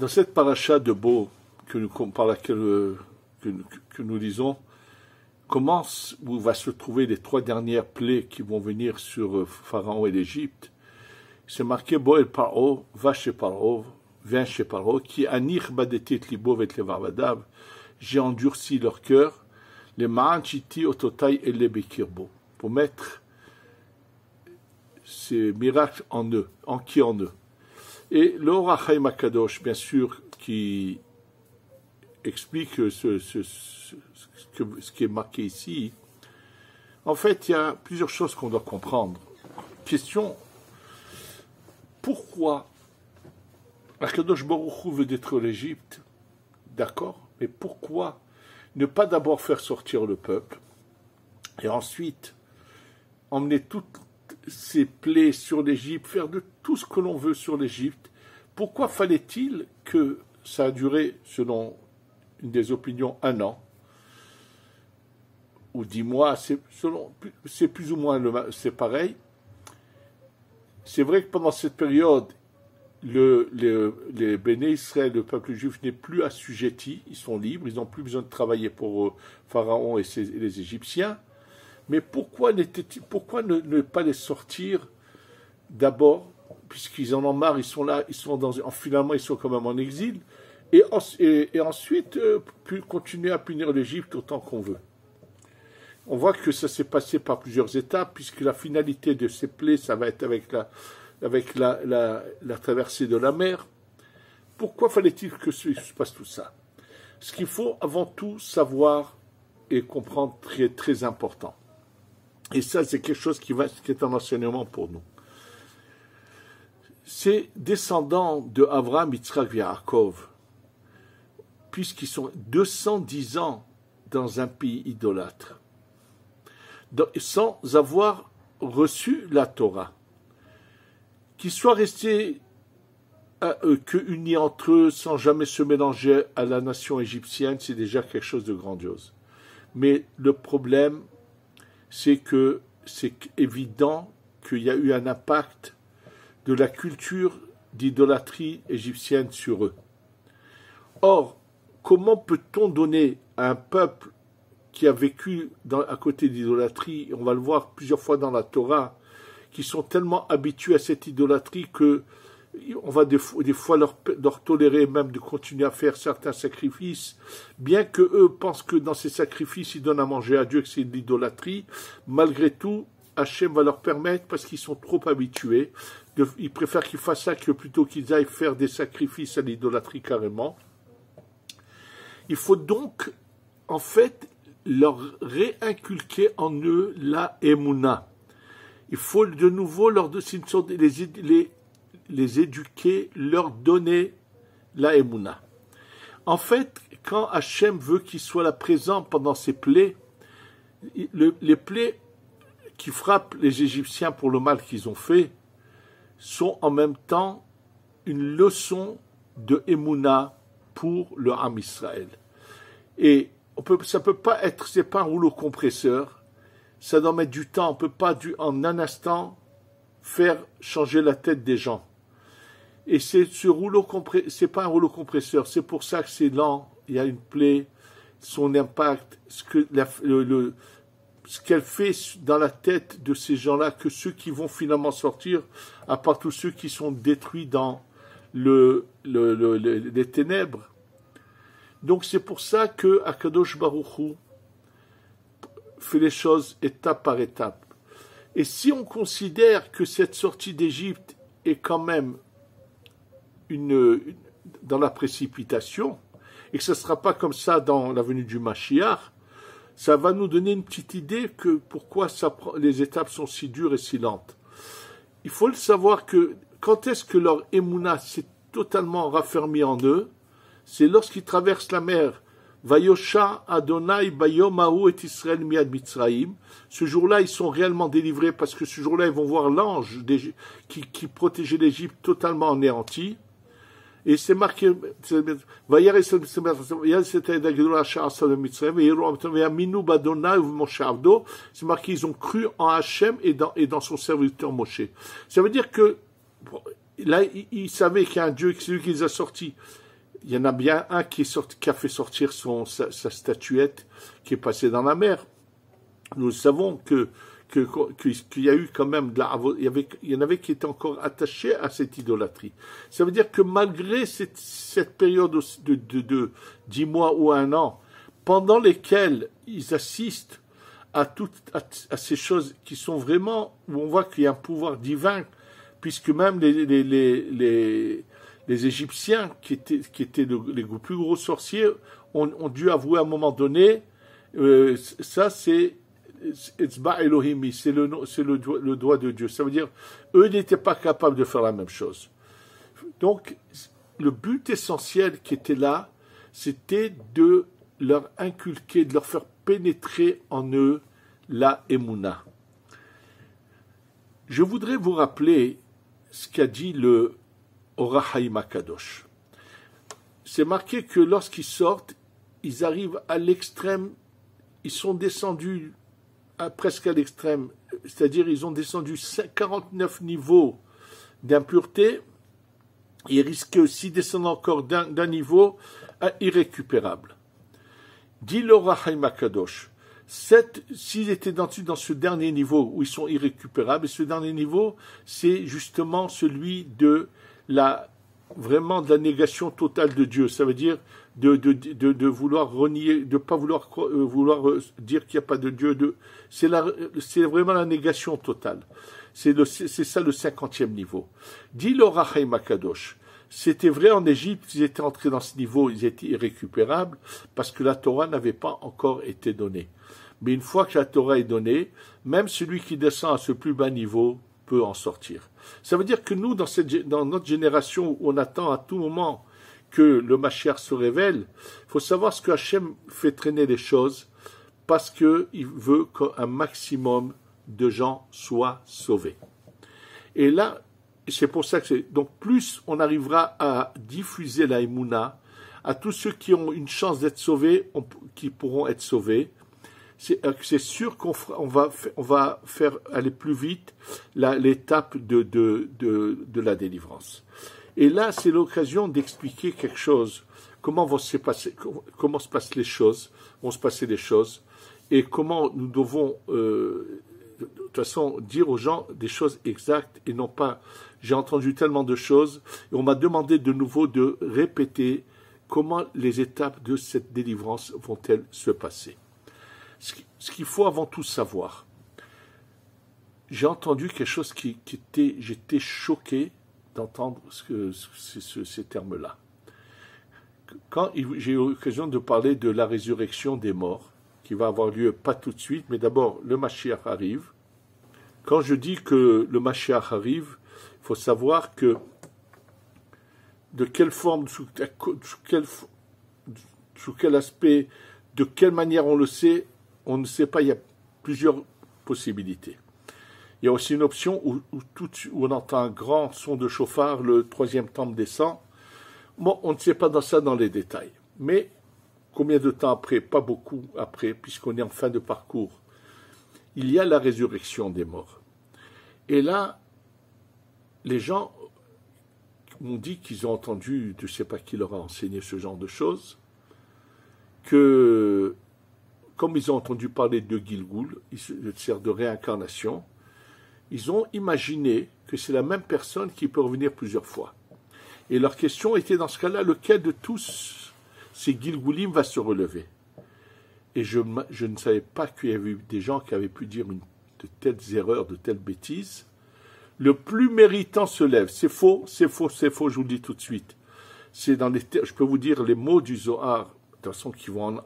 Dans cette paracha de Bo, par laquelle que nous lisons, commence où va se trouver les 3 dernières plaies qui vont venir sur Pharaon et l'Égypte. C'est marqué Bo el Paro, va chez Paro, viens chez Paro, qui anir badetit libo vet levarvadav, j'ai endurci leur cœur, les ma'an chiti ototai et les bekirbo, pour mettre ces miracles en eux, en eux. Et le Or HaChaim HaKadosh, bien sûr, qui explique ce qui est marqué ici. En fait, il y a plusieurs choses qu'on doit comprendre. Question, pourquoi HaKadosh Baruch Hu veut détruire l'Égypte? D'accord, mais pourquoi ne pas d'abord faire sortir le peuple et ensuite emmener toutes ces plaies sur l'Égypte, faire de tout ce que l'on veut sur l'Égypte? Pourquoi fallait-il que ça a duré, selon une des opinions, 1 an ou 10 mois? C'est plus ou moins c'est pareil. C'est vrai que pendant cette période, les Béné Israël, le peuple juif, n'est plus assujetti, ils sont libres, ils n'ont plus besoin de travailler pour Pharaon et les Égyptiens. Mais pourquoi ne pas les sortir d'abord, puisqu'ils en ont marre, ils sont là, finalement ils sont quand même en exil, et ensuite continuer à punir l'Égypte autant qu'on veut. On voit que ça s'est passé par plusieurs étapes, puisque la finalité de ces plaies, ça va être avec la traversée de la mer. Pourquoi fallait-il que se passe tout ça? Ce qu'il faut avant tout savoir et comprendre très, très important. Et ça, c'est quelque chose qui est un enseignement pour nous. Ces descendants de Avraham, Yitzhak et Yaakov, puisqu'ils sont 210 ans dans un pays idolâtre, sans avoir reçu la Torah, qu'ils soient restés que unis entre eux, sans jamais se mélanger à la nation égyptienne, c'est déjà quelque chose de grandiose. Mais le problème, c'est évident qu'il y a eu un impact de la culture d'idolâtrie égyptienne sur eux. Or, comment peut-on donner à un peuple qui a vécu à côté d'idolâtrie, on va le voir plusieurs fois dans la Torah, qui sont tellement habitués à cette idolâtrie que on va des fois leur tolérer même de continuer à faire certains sacrifices, bien que eux pensent que dans ces sacrifices, ils donnent à manger à Dieu, que c'est de l'idolâtrie. Malgré tout, Hachem va leur permettre, parce qu'ils sont trop habitués, ils préfèrent qu'ils fassent ça que plutôt qu'ils aillent faire des sacrifices à l'idolâtrie carrément. Il faut donc, en fait, leur réinculquer en eux la Emouna. Il faut de nouveau les éduquer, leur donner la Emouna. En fait, quand Hachem veut qu'il soit là présent pendant ces plaies, les plaies qui frappent les Égyptiens pour le mal qu'ils ont fait sont en même temps une leçon de Emouna pour le Ham Israël. Et ça peut pas être, c'est pas un rouleau compresseur, ça doit mettre du temps, on peut pas en un instant faire changer la tête des gens. Et c'est c'est pas un rouleau compresseur, c'est pour ça que c'est lent, il y a une plaie, son impact, ce qu'elle fait dans la tête de ces gens-là, que ceux qui vont finalement sortir, à part tous ceux qui sont détruits dans les ténèbres. Donc c'est pour ça que Akadosh Baruch Hu fait les choses étape par étape. Et si on considère que cette sortie d'Égypte est quand même dans la précipitation, et que ce ne sera pas comme ça dans la venue du Mashiach, ça va nous donner une petite idée que pourquoi les étapes sont si dures et si lentes. Il faut le savoir que quand est-ce que leur Emouna s'est totalement raffermie en eux, c'est lorsqu'ils traversent la mer. Vayosha Adonai Bayom Ahu et Israël Miad Mitzraïm. Ce jour-là, ils sont réellement délivrés parce que ce jour-là, ils vont voir l'ange qui protégeait l'Égypte totalement anéantie. Et c'est marqué, c'est marqué, ils ont cru en Hachem et dans son serviteur Moshe. Ça veut dire que, là, ils savaient qu'il y a un Dieu, c'est lui qui les a sortis. Il y en a bien un qui a fait sortir sa statuette qui est passée dans la mer. Nous savons qu'il y a eu quand même il y en avait qui étaient encore attachés à cette idolâtrie. Ça veut dire que malgré cette période de 10 mois ou 1 an, pendant lesquels ils assistent à ces choses qui sont vraiment, où on voit qu'il y a un pouvoir divin, puisque même les Égyptiens, qui étaient les plus gros sorciers, ont dû avouer à un moment donné, ça c'est Etzba Elohimi, c'est le doigt de Dieu. Ça veut dire, eux n'étaient pas capables de faire la même chose. Donc, le but essentiel qui était là, c'était de leur inculquer, de leur faire pénétrer en eux la Emouna. Je voudrais vous rappeler ce qu'a dit le Or HaChaim Kadosh. C'est marqué que lorsqu'ils sortent, ils arrivent à l'extrême, ils sont descendus presque à l'extrême, c'est-à-dire ils ont descendu 49 niveaux d'impureté, ils risquent, s'ils descendent encore d'un niveau, irrécupérable. Dit le Or HaChaim Kadosh, s'ils étaient dans ce dernier niveau où ils sont irrécupérables, et ce dernier niveau, c'est justement celui de la négation totale de Dieu. Ça veut dire de vouloir renier, de pas vouloir dire qu'il n'y a pas de Dieu. C'est vraiment la négation totale. C'est ça le 50e niveau. Dit le Or HaChaim Kadosh. C'était vrai en Égypte, ils étaient entrés dans ce niveau, ils étaient irrécupérables, parce que la Torah n'avait pas encore été donnée. Mais une fois que la Torah est donnée, même celui qui descend à ce plus bas niveau peut en sortir. Ça veut dire que nous, dans notre génération, où on attend à tout moment que le Mashiach se révèle, il faut savoir ce que Hachem fait traîner les choses, parce qu'il veut qu'un maximum de gens soient sauvés. Et là, c'est pour ça que donc plus on arrivera à diffuser la Emouna à tous ceux qui ont une chance d'être sauvés, qui pourront être sauvés. C'est sûr qu'on va faire aller plus vite l'étape de la délivrance. Et là, c'est l'occasion d'expliquer quelque chose. Comment se passent les choses, vont se passer les choses, et comment nous devons de toute façon dire aux gens des choses exactes et non pas j'ai entendu tellement de choses et on m'a demandé de nouveau de répéter comment les étapes de cette délivrance vont-elles se passer. Ce qu'il faut avant tout savoir, j'ai entendu quelque chose j'étais choqué d'entendre ces termes-là. Quand j'ai eu l'occasion de parler de la résurrection des morts, qui va avoir lieu pas tout de suite, mais d'abord le Mashiach arrive. Quand je dis que le Mashiach arrive, il faut savoir que de quelle forme, sous quel aspect, de quelle manière on le sait, on ne sait pas, il y a plusieurs possibilités. Il y a aussi une option où on entend un grand son de chauffard, le 3e temple descend. Bon, on ne sait pas dans les détails. Mais combien de temps après? Pas beaucoup après, puisqu'on est en fin de parcours. Il y a la résurrection des morts. Et là, les gens m'ont dit qu'ils ont entendu, je ne sais pas qui leur a enseigné ce genre de choses, que comme ils ont entendu parler de Gilgoul, il sert de réincarnation, ils ont imaginé que c'est la même personne qui peut revenir plusieurs fois. Et leur question était dans ce cas-là, lequel de tous ces Gilgoulim va se relever? Et je ne savais pas qu'il y avait eu des gens qui avaient pu dire de telles erreurs, de telles bêtises. Le plus méritant se lève. C'est faux, c'est faux, c'est faux, je vous le dis tout de suite. C'est je peux vous dire les mots du Zohar, de toute façon, qui vont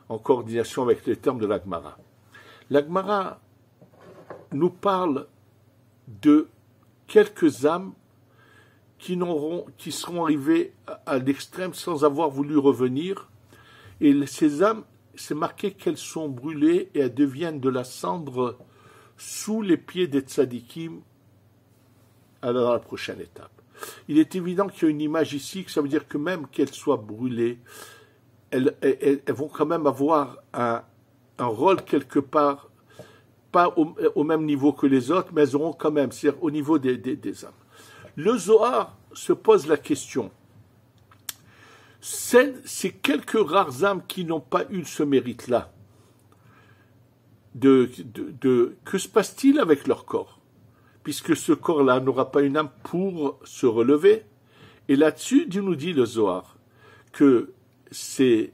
en coordination avec les termes de l'Agmara. L'Agmara nous parle de quelques âmes qui seront arrivées à l'extrême sans avoir voulu revenir. Et ces âmes, c'est marqué qu'elles sont brûlées et elles deviennent de la cendre sous les pieds des tzadikim dans la prochaine étape. Il est évident qu'il y a une image ici, que ça veut dire que même qu'elles soient brûlées, elles vont quand même avoir un rôle quelque part, pas au même niveau que les autres, mais elles auront quand même, c'est-à-dire au niveau des âmes. Le Zohar se pose la question, C'est quelques rares âmes qui n'ont pas eu ce mérite-là. Que se passe-t-il avec leur corps? Puisque ce corps-là n'aura pas une âme pour se relever. Et là-dessus, Dieu nous dit, le Zohar, que ces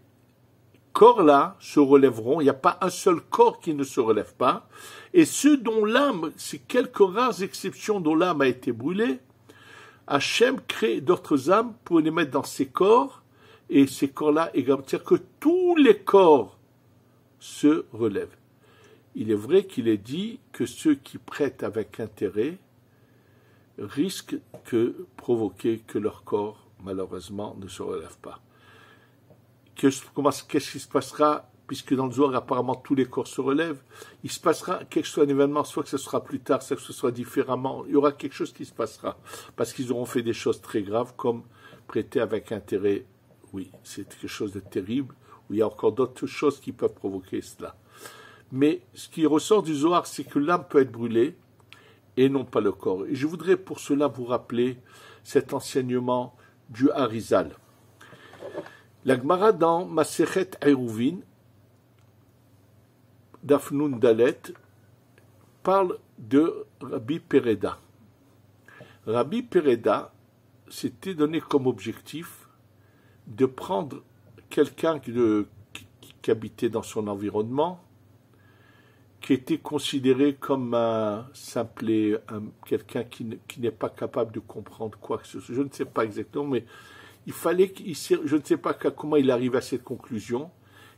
corps-là se relèveront. Il n'y a pas un seul corps qui ne se relève pas. Et ceux dont l'âme, ces quelques rares exceptions dont l'âme a été brûlée, Hachem crée d'autres âmes pour les mettre dans ces corps. Et ces corps-là, c'est-à-dire que tous les corps se relèvent. Il est vrai qu'il est dit que ceux qui prêtent avec intérêt risquent de provoquer que leur corps, malheureusement, ne se relève pas. Qu'est-ce qui se passera, puisque dans le Zohar, apparemment, tous les corps se relèvent, il se passera quelque chose, un événement, soit que ce sera plus tard, soit que ce soit différemment, il y aura quelque chose qui se passera, parce qu'ils auront fait des choses très graves, comme prêter avec intérêt. Oui, c'est quelque chose de terrible, où il y a encore d'autres choses qui peuvent provoquer cela. Mais ce qui ressort du Zohar, c'est que l'âme peut être brûlée et non pas le corps. Et je voudrais pour cela vous rappeler cet enseignement du Harizal. La Gemara dans Masechet Eruvin, Dafnun Dalet, parle de Rabbi Pereda. Rabbi Pereda s'était donné comme objectif de prendre quelqu'un qui habitait dans son environnement, qui était considéré comme un simple, quelqu'un qui n'est pas capable de comprendre quoi que ce soit. Je ne sais pas exactement, mais il fallait je ne sais pas comment il arrive à cette conclusion.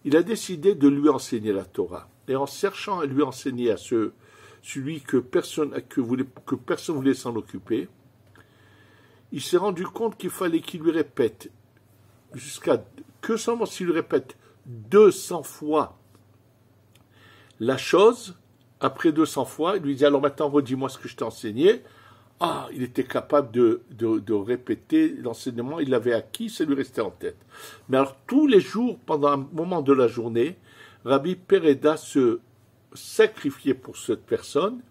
Il a décidé de lui enseigner la Torah. Et en cherchant à lui enseigner à celui que personne voulait s'en occuper, il s'est rendu compte qu'il fallait qu'il lui répète, que seulement s'il lui répète 200 fois la chose, après 200 fois, il lui dit, alors maintenant redis-moi ce que je t'ai enseigné. Ah, il était capable de répéter l'enseignement, il l'avait acquis, ça lui restait en tête. Mais alors tous les jours, pendant un moment de la journée, Rabbi Pereda se sacrifiait pour cette personne,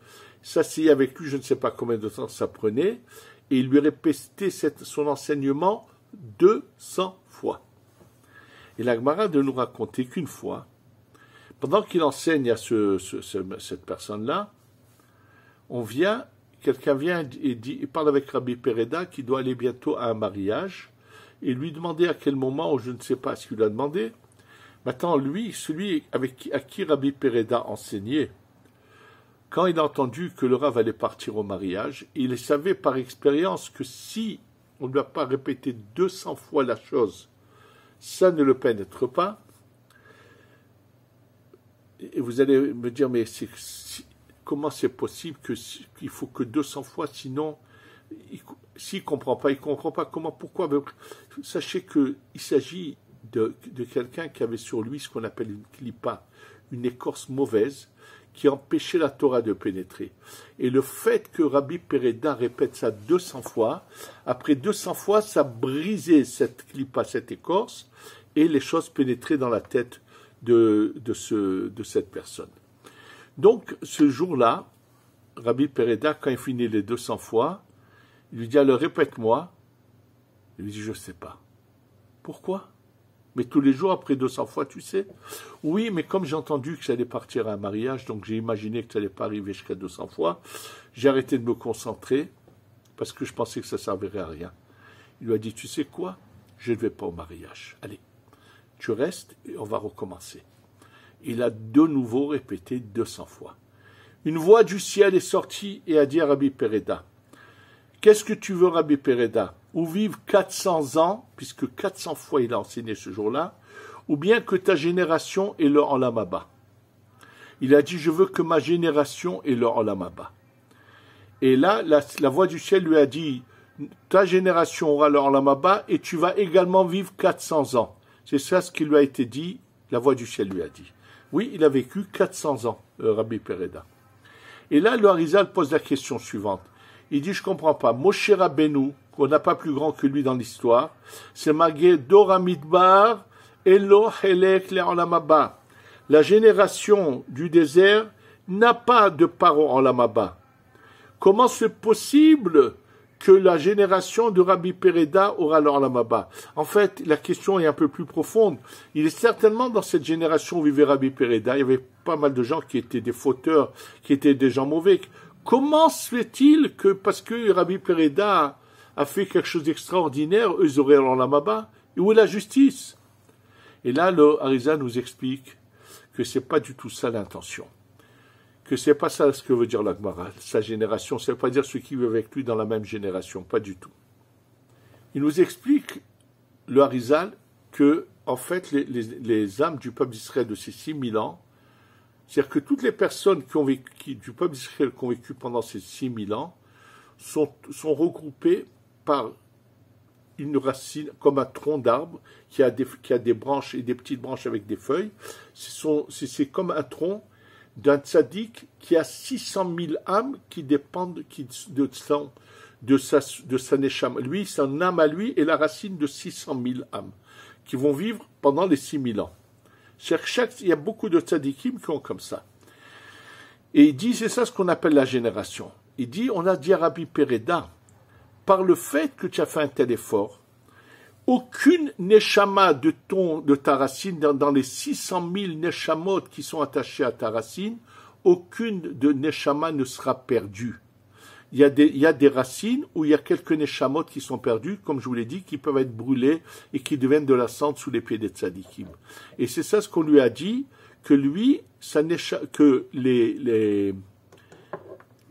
s'asseyait avec lui, je ne sais pas combien de temps ça prenait, et il lui répétait son enseignement 200 fois. Et la Gemara de nous raconter qu'une fois, pendant qu'il enseigne à cette personne-là, quelqu'un vient et parle avec Rabbi Pereda qui doit aller bientôt à un mariage et lui demander à quel moment, ou je ne sais pas ce qu'il lui a demandé. Maintenant, lui, celui à qui Rabbi Pereda enseignait, quand il a entendu que le Rav allait partir au mariage, il savait par expérience que si on ne doit pas répéter 200 fois la chose, ça ne le pénètre pas. Et vous allez me dire, mais comment c'est possible qu'il faut que 200 fois, sinon, s'il ne comprend pas, il ne comprend pas. Comment, pourquoi? Sachez qu'il s'agit de quelqu'un qui avait sur lui ce qu'on appelle une clipa, une écorce mauvaise, qui empêchait la Torah de pénétrer. Et le fait que Rabbi Pereda répète ça 200 fois, après 200 fois, ça brisait cette clipa, cette écorce, et les choses pénétraient dans la tête de cette personne. Donc, ce jour-là, Rabbi Pereda, quand il finit les 200 fois, il lui dit, alors répète-moi. Il lui dit, je ne sais pas. Pourquoi? Mais tous les jours, après 200 fois, tu sais? Oui, mais comme j'ai entendu que j'allais partir à un mariage, donc j'ai imaginé que ça n'allait pas arriver jusqu'à 200 fois, j'ai arrêté de me concentrer, parce que je pensais que ça ne servirait à rien. Il lui a dit, tu sais quoi? Je ne vais pas au mariage. Allez, tu restes et on va recommencer. Il a de nouveau répété 200 fois. Une voix du ciel est sortie et a dit à Rabbi Pereda, qu'est-ce que tu veux, Rabbi Pereda? Ou vivre 400 ans, puisque 400 fois il a enseigné ce jour-là, ou bien que ta génération ait le Olam Haba. Il a dit, je veux que ma génération ait le Olam Haba. Et là, la voix du ciel lui a dit, ta génération aura le Olam Haba et tu vas également vivre 400 ans. C'est ça ce qui lui a été dit, la voix du ciel lui a dit. Oui, il a vécu 400 ans, Rabbi Pereda. Et là, le Harizal pose la question suivante. Il dit, je ne comprends pas, Moshe Rabbeinu, qu'on n'a pas plus grand que lui dans l'histoire, c'est marqué Dora Midbar, Elo Helek le Olam Haba. La génération du désert n'a pas de part au Olam Haba. Comment c'est possible que la génération de Rabbi Pereda aura l'Olam Haba. En fait, la question est un peu plus profonde. Il est certainement dans cette génération où vivait Rabbi Pereda, il y avait pas mal de gens qui étaient des fauteurs, qui étaient des gens mauvais. Comment se fait-il que, parce que Rabbi Pereda a fait quelque chose d'extraordinaire, eux auraient l'Olam Haba? Et où est la justice? Et là, le Harizal nous explique que c'est pas du tout ça l'intention. Que c'est pas ça ce que veut dire la Gemara. Sa génération, ça veut pas dire ceux qui vivent avec lui dans la même génération, pas du tout. Il nous explique, le Harizal, que, en fait, les âmes du peuple d'Israël de ces 6000 ans, c'est-à-dire que toutes les personnes du peuple d'Israël qui ont vécu pendant ces 6000 ans, sont regroupées par une racine, comme un tronc d'arbre, qui a des branches et des petites branches avec des feuilles. C'est comme un tronc d'un tzaddik qui a 600 000 âmes qui dépendent de sa neshama. Lui, son âme à lui est la racine de 600 000 âmes qui vont vivre pendant les 6000 ans. Il y a beaucoup de tzaddikim qui ont comme ça. Et il dit, c'est ça ce qu'on appelle la génération. Il dit, on a dit à Rabbi Pereda, par le fait que tu as fait un tel effort, aucune neshama de ta racine, dans les 600 000 neshamot qui sont attachés à ta racine, aucune de neshama ne sera perdue. Il y a des racines où il y a quelques neshamot qui sont perdues, comme je vous l'ai dit, qui peuvent être brûlées et qui deviennent de la cendre sous les pieds des tzadikim. Et c'est ça ce qu'on lui a dit, que lui, que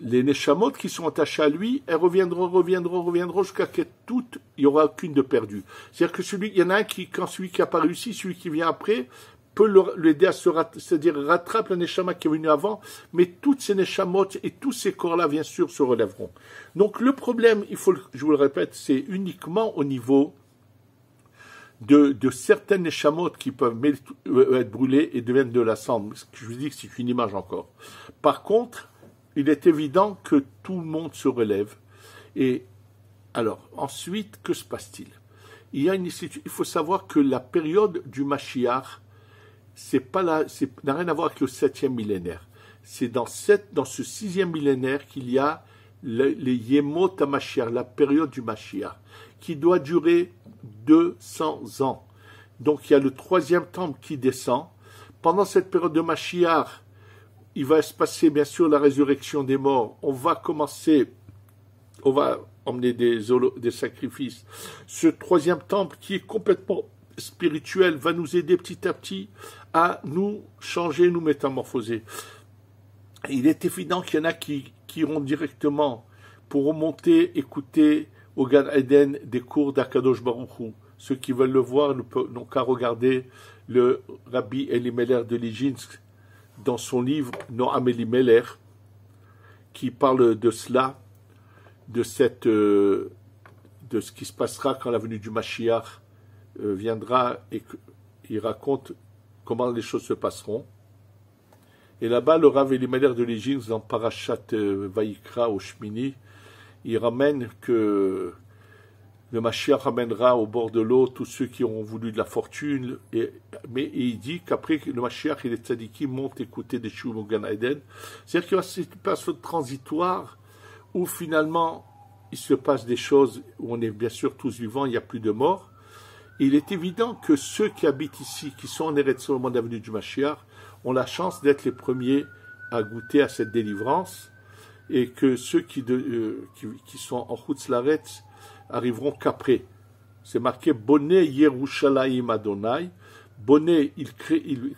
les neshamot qui sont attachés à lui, elles reviendront jusqu'à que toutes, il n'y aura aucune de perdue. C'est-à-dire que il y en a un quand celui qui n'a pas réussi, celui qui vient après, peut l'aider à c'est-à-dire rattrape le neshama qui est venu avant, mais toutes ces neshamot et tous ces corps-là, bien sûr, se relèveront. Donc le problème, je vous le répète, c'est uniquement au niveau de certaines neshamot qui peuvent être brûlées et deviennent de la cendre. Je vous dis que c'est une image encore. Par contre, il est évident que tout le monde se relève. Et alors, ensuite, que se passe-t-il? Il faut savoir que la période du Mashiach, n'a rien à voir avec le 7e millénaire. C'est dans ce 6e millénaire qu'il y a les Yemot HaMashiach, la période du Mashiach, qui doit durer 200 ans. Donc il y a le 3e temple qui descend. Pendant cette période de Mashiach, il va se passer bien sûr la résurrection des morts. On va emmener des sacrifices. Ce 3e temple qui est complètement spirituel va nous aider petit à petit à nous changer, nous métamorphoser. Il est évident qu'il y en a qui iront directement pour remonter, écouter au Gan Eden des cours d'Akadosh Baruch Hu. Ceux qui veulent le voir n'ont qu'à regarder le Rabbi Elimelech de Lijinsk dans son livre Noam Elimelech, qui parle de cela, de ce qui se passera quand la venue du Mashiach viendra, et il raconte comment les choses se passeront. Et là-bas, le Rav Elimelech de Lijinsk, dans Parashat Vayikra au Shmini, il ramène que le Mashiach ramènera au bord de l'eau tous ceux qui auront voulu de la fortune, mais il dit qu'après le Mashiach et les tzadikim montent écouter des Shuv au Gan Eden. C'est-à-dire qu'il y a une période transitoire où finalement il se passe des choses où on est bien sûr tous vivants, il n'y a plus de morts. Et il est évident que ceux qui habitent ici, qui sont en Eretz au moment de la venue du Mashiach, ont la chance d'être les premiers à goûter à cette délivrance, et que ceux qui sont en Chutz Laaretz arriveront qu'après. C'est marqué Boné Yerushalayim Adonai. Boné, il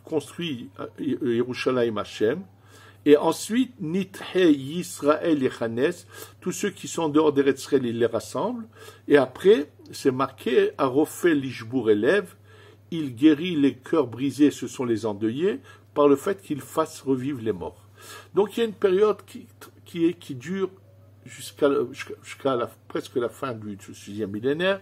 construit Yerushalayim Hashem. Et ensuite, Nithe Yisrael Yechanes, tous ceux qui sont dehors d'Eretz Israël, il les rassemble. Et après, c'est marqué Arofel Lishbour Elev, il guérit les cœurs brisés, ce sont les endeuillés, par le fait qu'il fasse revivre les morts. Donc il y a une période qui dure jusqu'à presque la fin du 6e millénaire.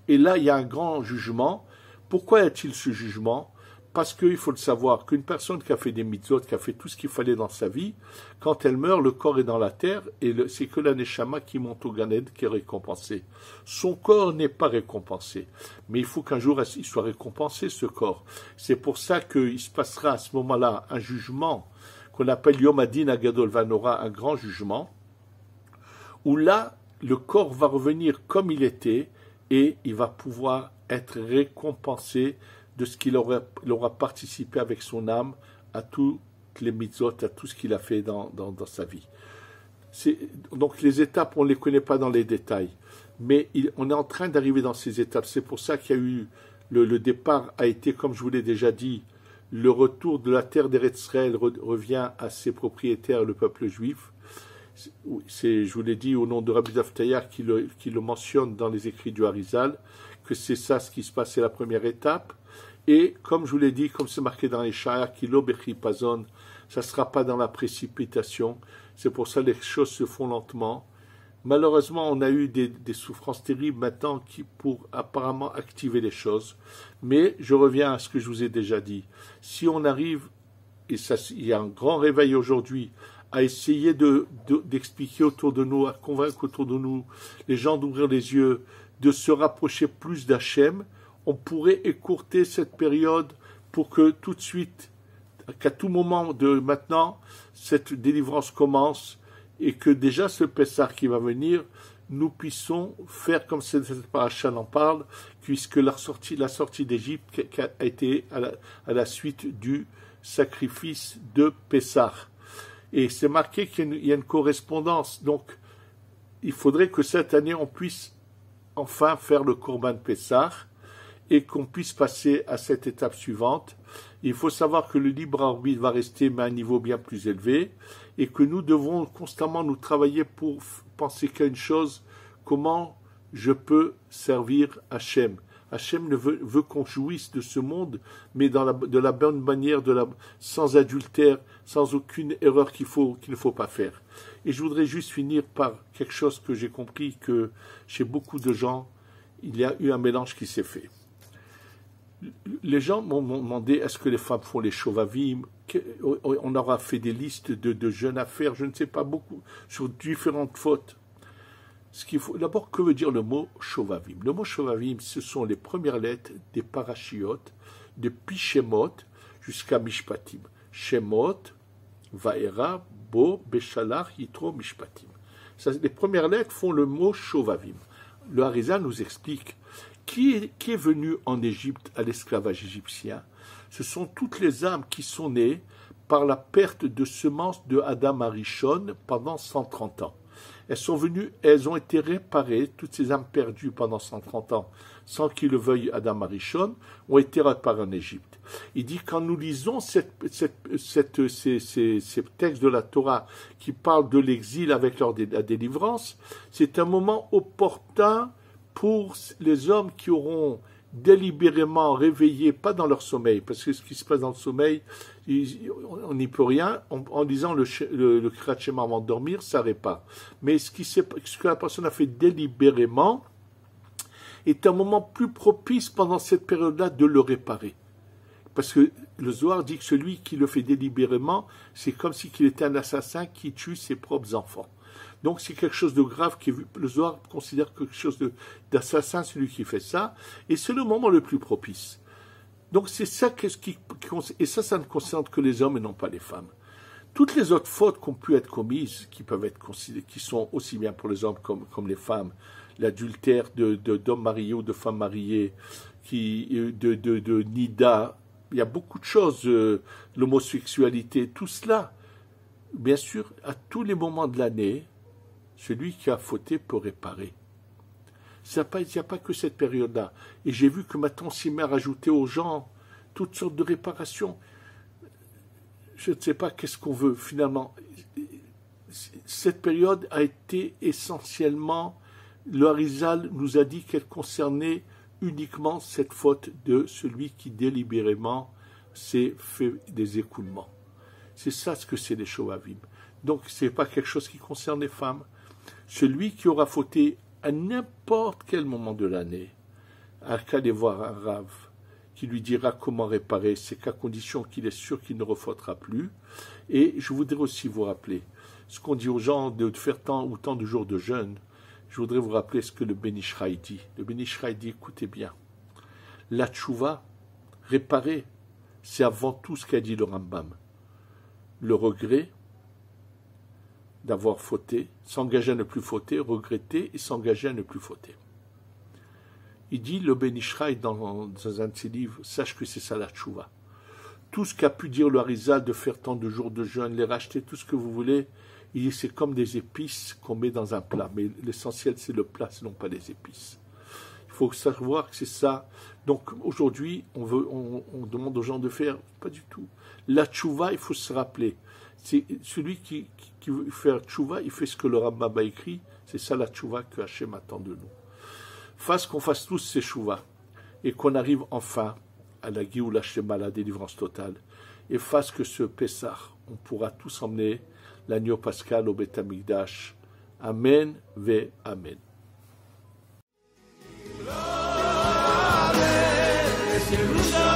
Et là, il y a un grand jugement. Pourquoi y a-t-il ce jugement? Parce qu'il faut le savoir, qu'une personne qui a fait des mitzvot, qui a fait tout ce qu'il fallait dans sa vie, quand elle meurt, le corps est dans la terre, et c'est que la neshama qui monte au Gan Eden qui est récompensée. Son corps n'est pas récompensé, mais il faut qu'un jour il soit récompensé, ce corps. C'est pour ça qu'il se passera à ce moment-là un jugement qu'on appelle Yom Hadin Agadol Vanora, un grand jugement, où là, le corps va revenir comme il était et il va pouvoir être récompensé de ce qu'il aura participé avec son âme à toutes les mitzvot, à tout ce qu'il a fait dans sa vie. Donc les étapes, on ne les connaît pas dans les détails, mais on est en train d'arriver dans ces étapes. C'est pour ça qu'il y a eu, le départ a été, comme je vous l'ai déjà dit, le retour de la terre d'Eretz Israël revient à ses propriétaires, le peuple juif. Je vous l'ai dit au nom de Rabbi Zaftayar qui le mentionne dans les écrits du Harizal, que c'est ça ce qui se passe, c'est la première étape. Et comme je vous l'ai dit, comme c'est marqué dans les Sha'ar, Kilo Bechipazon, ça ne sera pas dans la précipitation. C'est pour ça que les choses se font lentement. Malheureusement, on a eu des souffrances terribles maintenant pour apparemment activer les choses. Mais je reviens à ce que je vous ai déjà dit. Si on arrive, et ça, il y a un grand réveil aujourd'hui, à essayer d'expliquer autour de nous, à convaincre autour de nous les gens d'ouvrir les yeux, de se rapprocher plus d'Hachem, on pourrait écourter cette période pour que tout de suite, qu'à tout moment de maintenant, cette délivrance commence et que déjà ce Pessah qui va venir, nous puissions faire comme cette paracha en parle, puisque la sortie d'Égypte a été à la suite du sacrifice de Pessah. Et c'est marqué qu'il y a une correspondance. Donc, il faudrait que cette année, on puisse enfin faire le Korban Pessah et qu'on puisse passer à cette étape suivante. Il faut savoir que le libre arbitre va rester, mais à un niveau bien plus élevé, et que nous devons constamment nous travailler pour penser qu'à une chose, comment je peux servir Hachem. Hachem veut qu'on jouisse de ce monde, mais de la bonne manière, sans adultère, sans aucune erreur qu'il ne faut pas faire. Et je voudrais juste finir par quelque chose que j'ai compris, que chez beaucoup de gens, il y a eu un mélange qui s'est fait. Les gens m'ont demandé, est-ce que les femmes font les shovavim? On aura fait des listes de jeunes à faire, je ne sais pas beaucoup, sur différentes fautes. D'abord, que veut dire le mot shovavim? Le mot shovavim, ce sont les premières lettres des parachiotes, de Pishemot jusqu'à Mishpatim. Shemot, Vaera, Bo, Beshalach, Yitro, Mishpatim. Les premières lettres font le mot shovavim. Le Harizal nous explique qui est venu en Égypte à l'esclavage égyptien. Ce sont toutes les âmes qui sont nées par la perte de semences de Adam Arishon pendant 130 ans. Elles ont été réparées, toutes ces âmes perdues pendant 130 ans, sans qu'il le veuille Adam Arishon, ont été réparées en Égypte. Il dit, quand nous lisons ces textes de la Torah qui parlent de l'exil avec la délivrance, c'est un moment opportun pour les hommes qui auront délibérément réveillé, pas dans leur sommeil, parce que ce qui se passe dans le sommeil, on n'y peut rien, en disant le Kriyat Shema avant de dormir, ça répare. Mais ce que la personne a fait délibérément est un moment plus propice pendant cette période-là de le réparer. Parce que le Zohar dit que celui qui le fait délibérément, c'est comme si il était un assassin qui tue ses propres enfants. Donc c'est quelque chose de grave, le Zohar considère quelque chose d'assassin, celui qui fait ça, et c'est le moment le plus propice. Donc c'est ça et ça ne concerne que les hommes et non pas les femmes. Toutes les autres fautes qui ont pu être commises, qui peuvent être considérées, qui sont aussi bien pour les hommes comme les femmes, l'adultère d'hommes mariés ou de femmes mariées, de nida, il y a beaucoup de choses, l'homosexualité, tout cela. Bien sûr, à tous les moments de l'année, celui qui a fauté peut réparer. Il n'y a pas que cette période-là. Et j'ai vu que maintenant, s'y met à rajouter aux gens toutes sortes de réparations. Je ne sais pas qu'est-ce qu'on veut, finalement. Cette période a été essentiellement, le Harizal nous a dit qu'elle concernait uniquement cette faute de celui qui délibérément s'est fait des écoulements. C'est ça ce que c'est les shovavim. Donc ce n'est pas quelque chose qui concerne les femmes. Celui qui aura fauté à n'importe quel moment de l'année, à qu'aller voir un rave qui lui dira comment réparer, c'est qu'à condition qu'il est sûr qu'il ne refautera plus. Et je voudrais aussi vous rappeler ce qu'on dit aux gens de faire tant ou tant de jours de jeûne. Je voudrais vous rappeler ce que le Ben Ish Chai dit. Le Ben Ish Chai dit, écoutez bien, la tchouva, réparer, c'est avant tout ce qu'a dit le Rambam. Le regret, d'avoir fauté, s'engager à ne plus fauter, regretter et s'engager à ne plus fauter. Il dit, le Ben Ishraï, dans un de ses livres, sache que c'est ça la tchouva. Tout ce qu'a pu dire le Harizal de faire tant de jours de jeûne, les racheter, tout ce que vous voulez, il dit c'est comme des épices qu'on met dans un plat. Mais l'essentiel, c'est le plat, sinon pas les épices. Il faut savoir que c'est ça. Donc aujourd'hui, on demande aux gens de faire, pas du tout. La tchouva, il faut se rappeler. C'est celui qui veut faire tchouva, il fait ce que le Rambam a écrit. C'est ça la tchouva que Hachem attend de nous. Qu'on fasse tous ces tchouva et qu'on arrive enfin à la Géoula Shema, la délivrance totale, et fasse que ce Pessah, on pourra tous emmener l'agneau pascal au Beth Amikdash. Amen ve Amen. Amen.